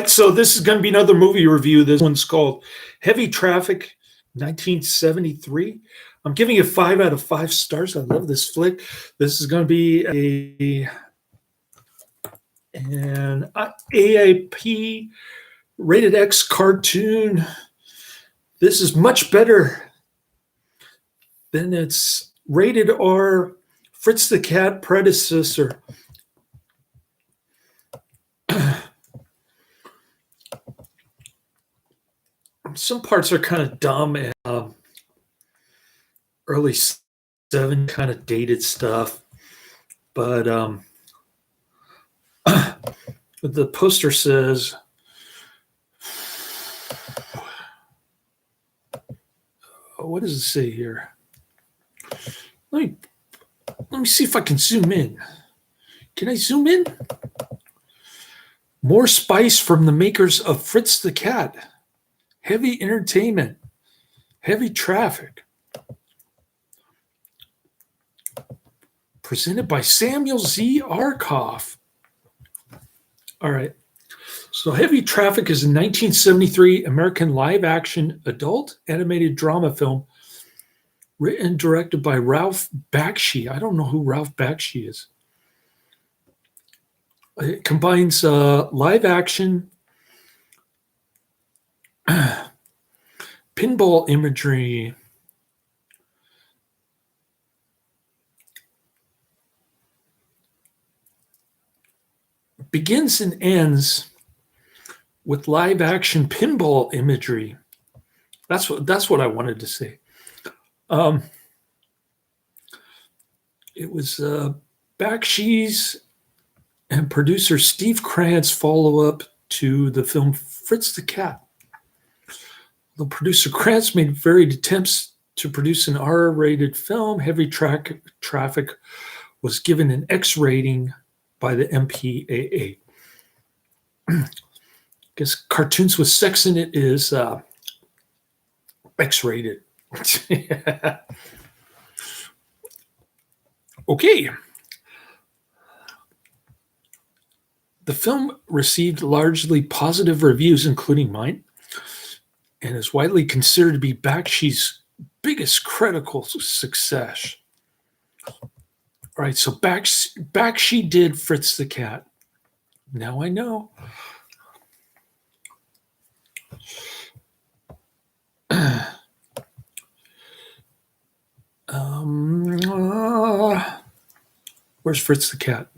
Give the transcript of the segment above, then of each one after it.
So this is going to be another movie review. This one's called Heavy Traffic, 1973. I'm giving it 5 out of 5 stars. I love this flick. This is going to be an AIP rated X cartoon. This is much better than its rated R Fritz the Cat predecessor. Some parts are kind of dumb and early 7 kind of dated stuff, but the poster says what does it say here? Let me see if I can zoom in. Can I zoom in? More spice from the makers of Fritz the Cat. Heavy entertainment. Heavy traffic. Presented by Samuel Z. Arkoff. All right. So Heavy Traffic is a 1973 American live-action adult animated drama film written and directed by Ralph Bakshi. I don't know who Ralph Bakshi is. It combines live action, pinball imagery, begins and ends with live action pinball imagery. That's what I wanted to say. It was Bakshi's and producer Steve Krantz follow-up to the film Fritz the Cat. The producer Krantz made varied attempts to produce an R-rated film. Heavy Traffic was given an X rating by the MPAA. I guess cartoons with sex in it is X-rated. Okay. The film received largely positive reviews, including mine, and is widely considered to be Bakshi's biggest critical success. All right, so Bakshi did Fritz the Cat. Now I know. Where's Fritz the Cat?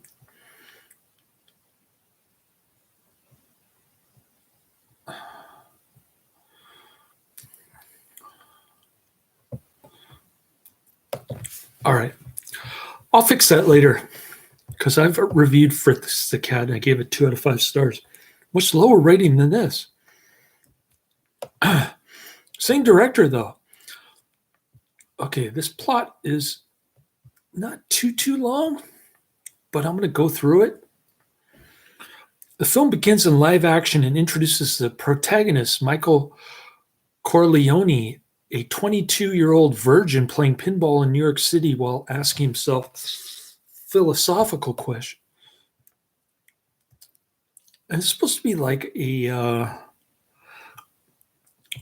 All right. I'll fix that later because I've reviewed Fritz the Cat and I gave it 2 out of 5 stars. Much lower rating than this. Same director, though. Okay, this plot is not too long, but I'm going to go through it. The film begins in live action and introduces the protagonist, Michael Corleone, a 22-year-old virgin playing pinball in New York City while asking himself philosophical questions. And it's supposed to be like a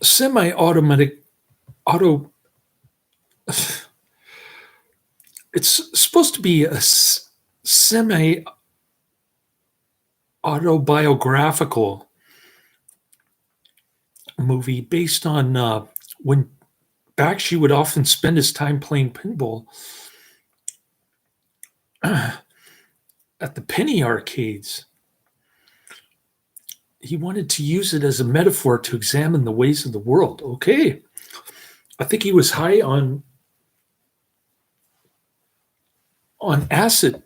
semi-automatic auto. It's supposed to be a semi-autobiographical movie based on when Bakshi would often spend his time playing pinball at the penny arcades. He wanted to use it as a metaphor to examine the ways of the world. Okay. I think he was high on acid.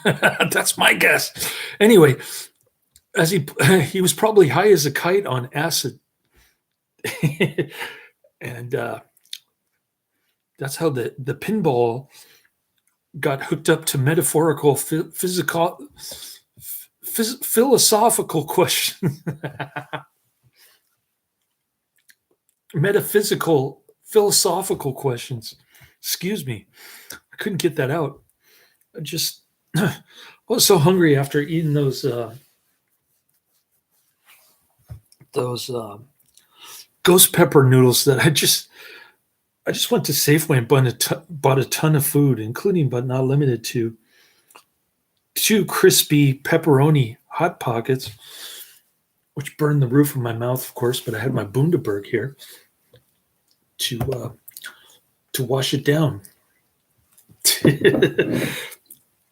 That's my guess. Anyway, as he was probably high as a kite on acid. And that's how the pinball got hooked up to metaphorical philosophical questions. Metaphysical philosophical questions. Excuse me. I couldn't get that out. I was so hungry after eating those those ghost pepper noodles that I just went to Safeway and bought a ton of food, including but not limited to 2 crispy pepperoni Hot Pockets, which burned the roof of my mouth, of course, but I had my Bundaberg here to wash it down.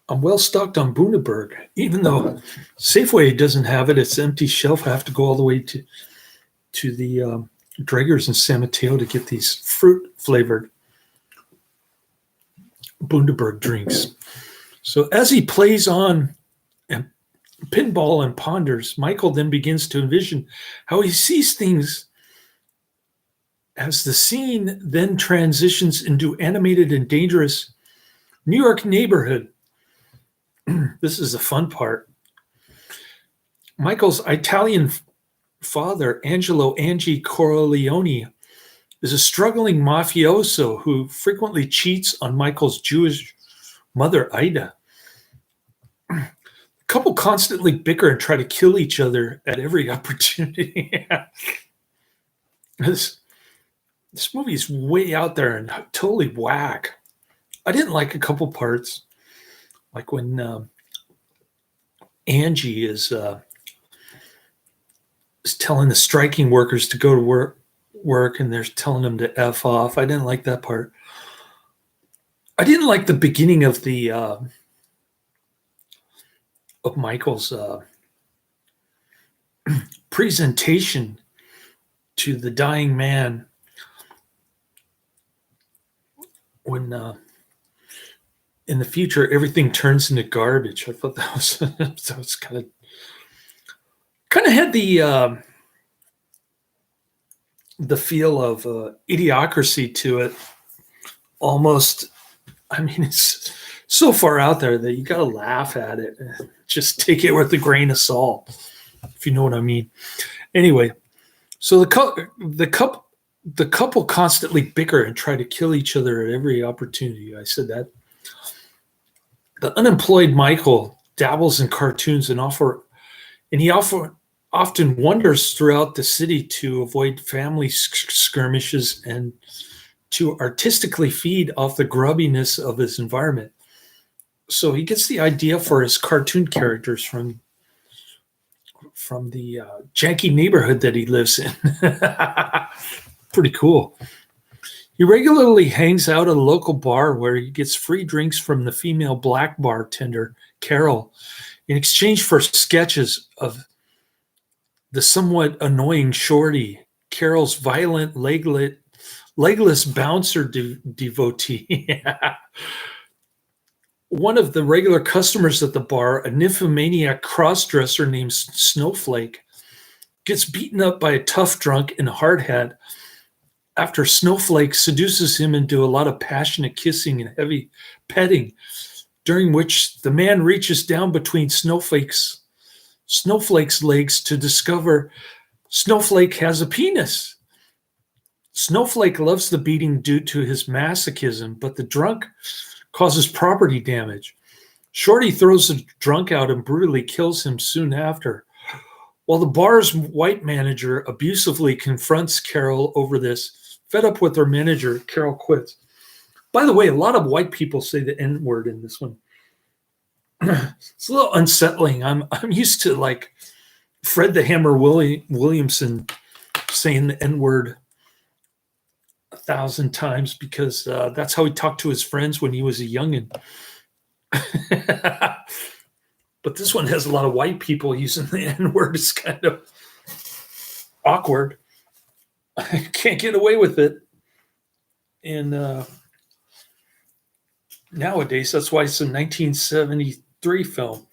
I'm well stocked on Bundaberg, even though Safeway doesn't have it. It's an empty shelf. I have to go all the way to the Draeger's in San Mateo to get these fruit flavored Bundaberg drinks. So as he plays on and pinball and ponders, Michael then begins to envision how he sees things as the scene then transitions into animated and dangerous New York neighborhood. This is the fun part. Michael's Italian father, Angelo Angie Corleone, is a struggling mafioso who frequently cheats on Michael's Jewish mother, Ida. The couple constantly bicker and try to kill each other at every opportunity. This movie is way out there and totally whack. I didn't like a couple parts, like when Angie is telling the striking workers to go to work, and they're telling them to F off. I didn't like that part. I didn't like the beginning of the of Michael's presentation to the dying man when in the future everything turns into garbage. I thought that was kind of had the feel of Idiocracy to it. Almost, I mean, it's so far out there that you got to laugh at it. Just take it with a grain of salt, if you know what I mean. Anyway, so the couple constantly bicker and try to kill each other at every opportunity. I said that. The unemployed Michael dabbles in cartoons and he often wanders throughout the city to avoid family skirmishes and to artistically feed off the grubbiness of his environment. So he gets the idea for his cartoon characters from the janky neighborhood that he lives in. Pretty cool. He regularly hangs out at a local bar where he gets free drinks from the female black bartender, Carol, in exchange for sketches of the somewhat annoying Shorty, Carol's violent, legless bouncer devotee. One of the regular customers at the bar, a nymphomaniac crossdresser named Snowflake, gets beaten up by a tough drunk in a hard hat after Snowflake seduces him into a lot of passionate kissing and heavy petting, during which the man reaches down between Snowflake's legs to discover Snowflake has a penis. Snowflake loves the beating due to his masochism, but the drunk causes property damage. Shorty throws the drunk out and brutally kills him soon after. While the bar's white manager abusively confronts Carol over this, fed up with her manager, Carol quits. By the way, a lot of white people say the N-word in this one. It's a little unsettling. I'm used to like Fred the Hammer Williamson saying the N-word 1,000 times because that's how he talked to his friends when he was a youngin'. But this one has a lot of white people using the N-word. It's kind of awkward. I can't get away with it. And nowadays, that's why it's a 1973 film.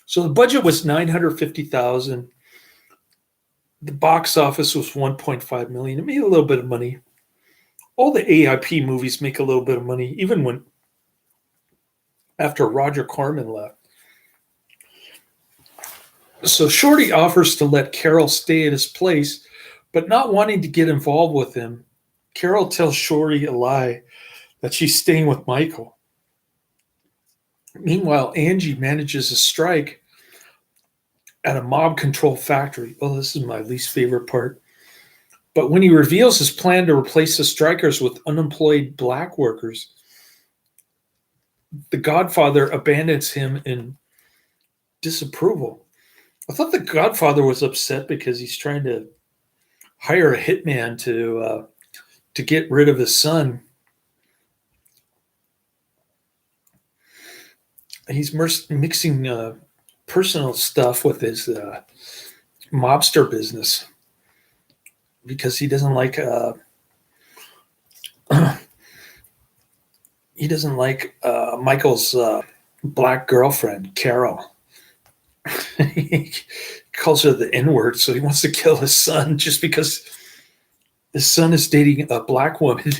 So the budget was $950,000. The box office was $1.5 million. It made a little bit of money. All the AIP movies make a little bit of money, even when after Roger Corman left. So Shorty offers to let Carol stay at his place, but not wanting to get involved with him, Carol tells Shorty a lie that she's staying with Michael. Meanwhile, Angie manages a strike at a mob-controlled factory. Oh, this is my least favorite part. But when he reveals his plan to replace the strikers with unemployed black workers, the Godfather abandons him in disapproval. I thought the Godfather was upset because he's trying to hire a hitman to get rid of his son. He's mixing personal stuff with his mobster business because he doesn't like Michael's black girlfriend, Carol. He calls her the N-word, so he wants to kill his son just because his son is dating a black woman.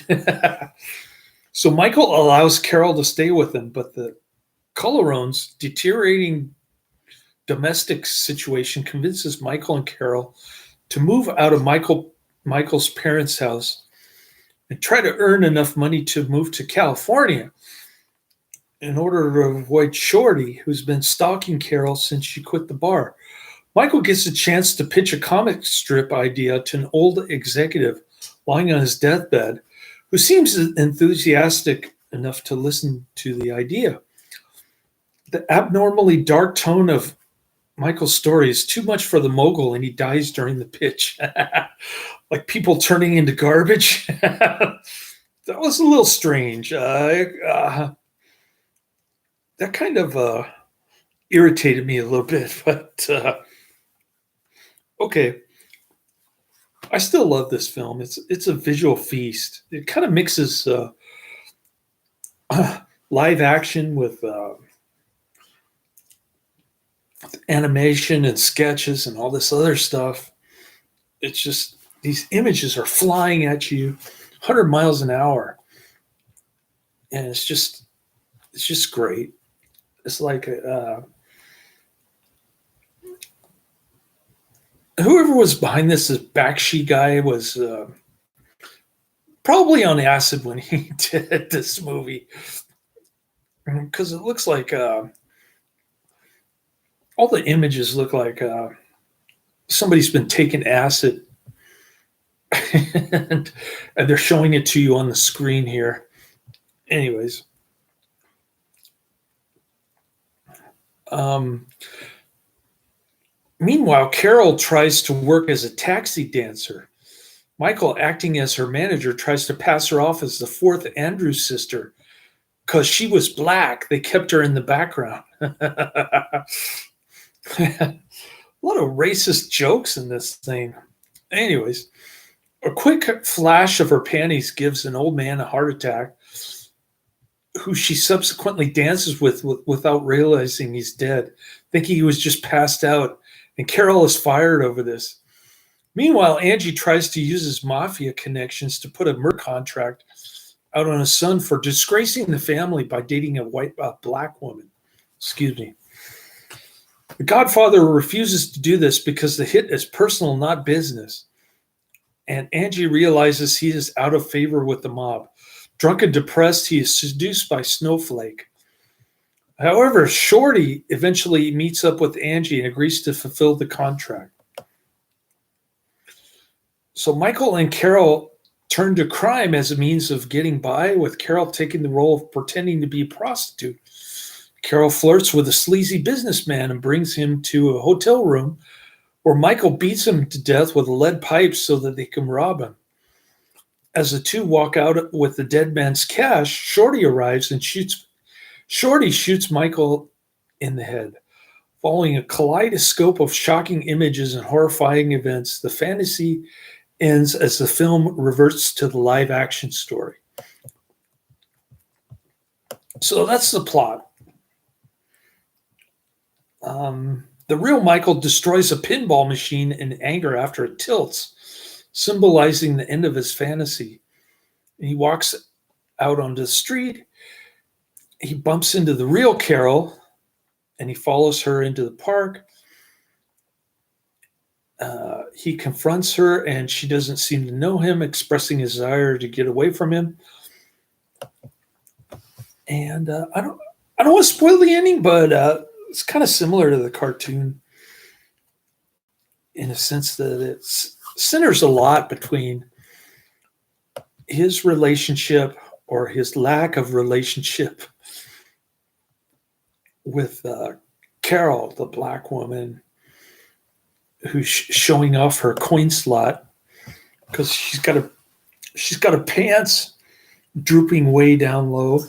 So Michael allows Carol to stay with him, but the Collerone's deteriorating domestic situation convinces Michael and Carol to move out of Michael's parents' house and try to earn enough money to move to California in order to avoid Shorty, who's been stalking Carol since she quit the bar. Michael gets a chance to pitch a comic strip idea to an old executive lying on his deathbed, who seems enthusiastic enough to listen to the idea. The abnormally dark tone of Michael's story is too much for the mogul, and he dies during the pitch. Like people turning into garbage. That was a little strange. That kind of irritated me a little bit, but okay. I still love this film. It's a visual feast. It kind of mixes live action with animation and sketches and all this other stuff. It's just these images are flying at you 100 miles an hour, and it's just great. It's like whoever was behind this Bakshi guy was probably on acid when he did this movie, because it looks like all the images look like somebody's been taking acid and they're showing it to you on the screen here. Anyways, meanwhile, Carol tries to work as a taxi dancer. Michael, acting as her manager, tries to pass her off as the fourth Andrews sister. Because she was black, they kept her in the background. A lot of racist jokes in this thing. Anyways, a quick flash of her panties gives an old man a heart attack, who she subsequently dances with without realizing he's dead, thinking he was just passed out. And Carol is fired over this. Meanwhile, Angie tries to use his mafia connections to put a murder contract out on his son for disgracing the family by dating a black woman. Excuse me. The Godfather refuses to do this because the hit is personal, not business. And Angie realizes he is out of favor with the mob. Drunk and depressed, he is seduced by Snowflake. However, Shorty eventually meets up with Angie and agrees to fulfill the contract. So Michael and Carol turn to crime as a means of getting by, with Carol taking the role of pretending to be a prostitute. Carol flirts with a sleazy businessman and brings him to a hotel room where Michael beats him to death with a lead pipe so that they can rob him. As the two walk out with the dead man's cash, Shorty arrives and shoots Michael in the head. Following a kaleidoscope of shocking images and horrifying events, the fantasy ends as the film reverts to the live action story. So that's the plot. The real Michael destroys a pinball machine in anger after it tilts, symbolizing the end of his fantasy. He walks out onto the street. He bumps into the real Carol, and he follows her into the park. He confronts her, and she doesn't seem to know him, expressing his desire to get away from him. And I don't want to spoil the ending, but it's kind of similar to the cartoon. in a sense that it centers a lot between his relationship or his lack of relationship with Carol, the black woman, who's showing off her coin slot because she's got a pants drooping way down low.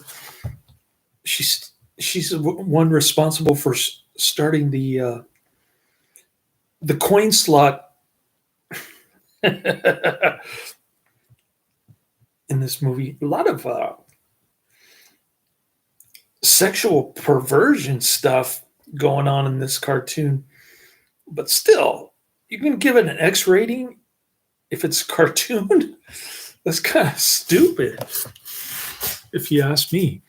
She's the one responsible for starting the coin slot in this movie. A lot of sexual perversion stuff going on in this cartoon, but still, you can give it an X rating if it's a cartoon. That's kind of stupid, if you ask me.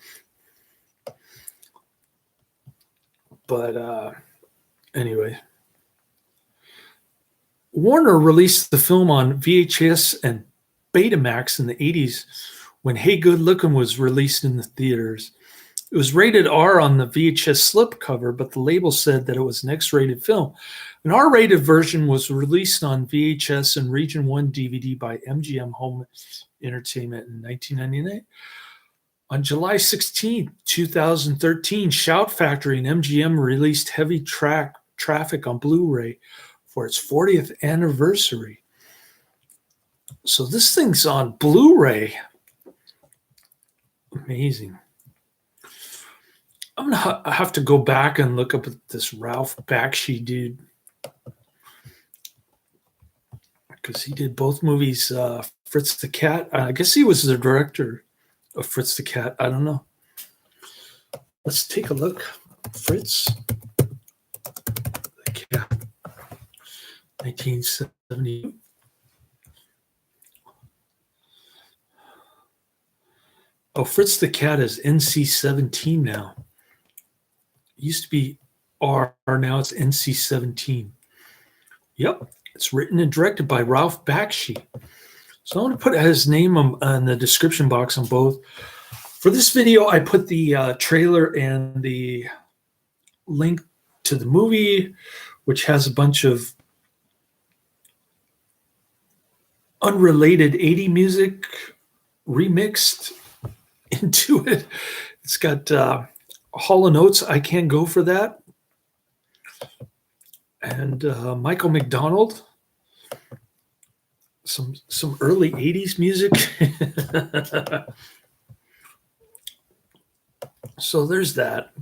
But anyway, Warner released the film on VHS and Betamax in the 80s when Hey Good Lookin' was released in the theaters. It was rated R on the VHS slipcover, but the label said that it was an X-rated film. An R-rated version was released on VHS and Region 1 DVD by MGM Home Entertainment in 1999. On July 16, 2013, Shout Factory and MGM released Heavy Traffic on Blu-ray for its 40th anniversary. So this thing's on Blu-ray. Amazing. I'm going to have to go back and look up at this Ralph Bakshi dude, because he did both movies, Fritz the Cat. I guess he was the director of Fritz the Cat. I don't know. Let's take a look. Fritz the Cat, 1970. Oh, Fritz the Cat is NC-17 now. It used to be R, now it's NC-17. Yep, it's written and directed by Ralph Bakshi. So I'm going to put his name in the description box on both. For this video, I put the trailer and the link to the movie, which has a bunch of unrelated 80s music remixed into it. It's got Hall & Oates, I Can't Go For That, and Michael McDonald, some early 80s music. So there's that.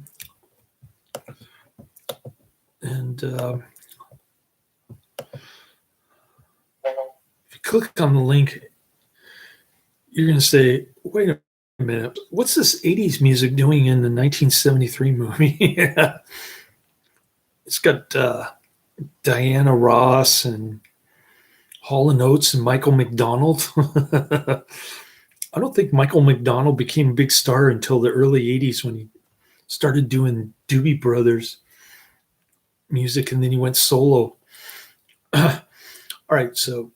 And if you click on the link, you're going to say, wait a minute, what's this 80s music doing in the 1973 movie? It's got Diana Ross and Hall & Oates and Michael McDonald. I don't think Michael McDonald became a big star until the early 80s when he started doing Doobie Brothers music, and then he went solo. All right, so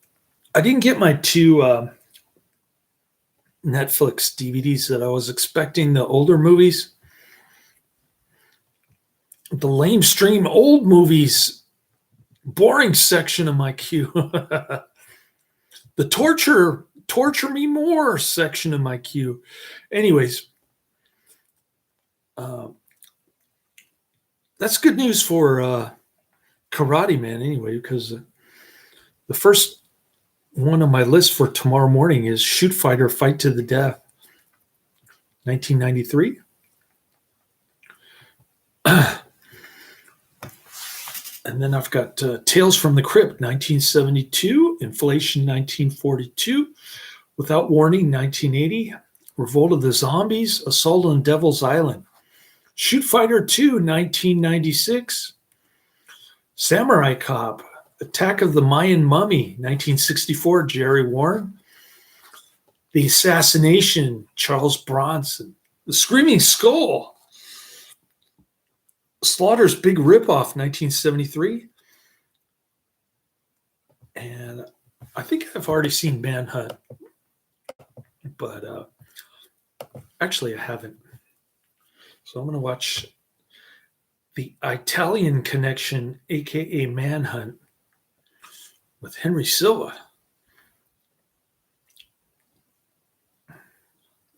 I didn't get my two Netflix DVDs that I was expecting, the older movies. The lamestream old movies, boring section of my queue. The torture me more section of my queue. Anyways, that's good news for Karate Man anyway, because the first one on my list for tomorrow morning is Shoot Fighter Fight to the Death, 1993. And then I've got Tales from the Crypt, 1972, Inflation, 1942, Without Warning, 1980, Revolt of the Zombies, Assault on Devil's Island, Shoot Fighter 2, 1996, Samurai Cop, Attack of the Mayan Mummy, 1964, Jerry Warren, The Assassination, Charles Bronson, The Screaming Skull, Slaughter's Big Ripoff, 1973. And I think I've already seen Manhunt, but actually I haven't. So I'm going to watch The Italian Connection, aka Manhunt. with Henry Silva.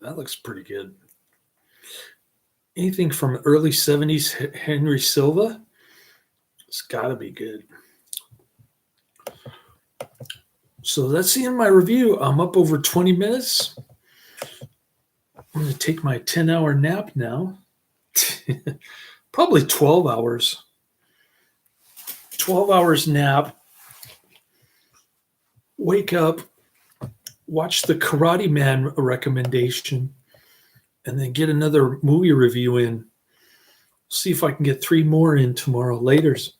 That looks pretty good. Anything from early 70s Henry Silva, it's got to be good. So that's the end of my review. I'm up over 20 minutes. I'm going to take my 10-hour nap now. Probably 12 hours. 12 hours nap. Wake up, watch the Karate Man recommendation, and then get another movie review in. See if I can get 3 more in tomorrow. Laters.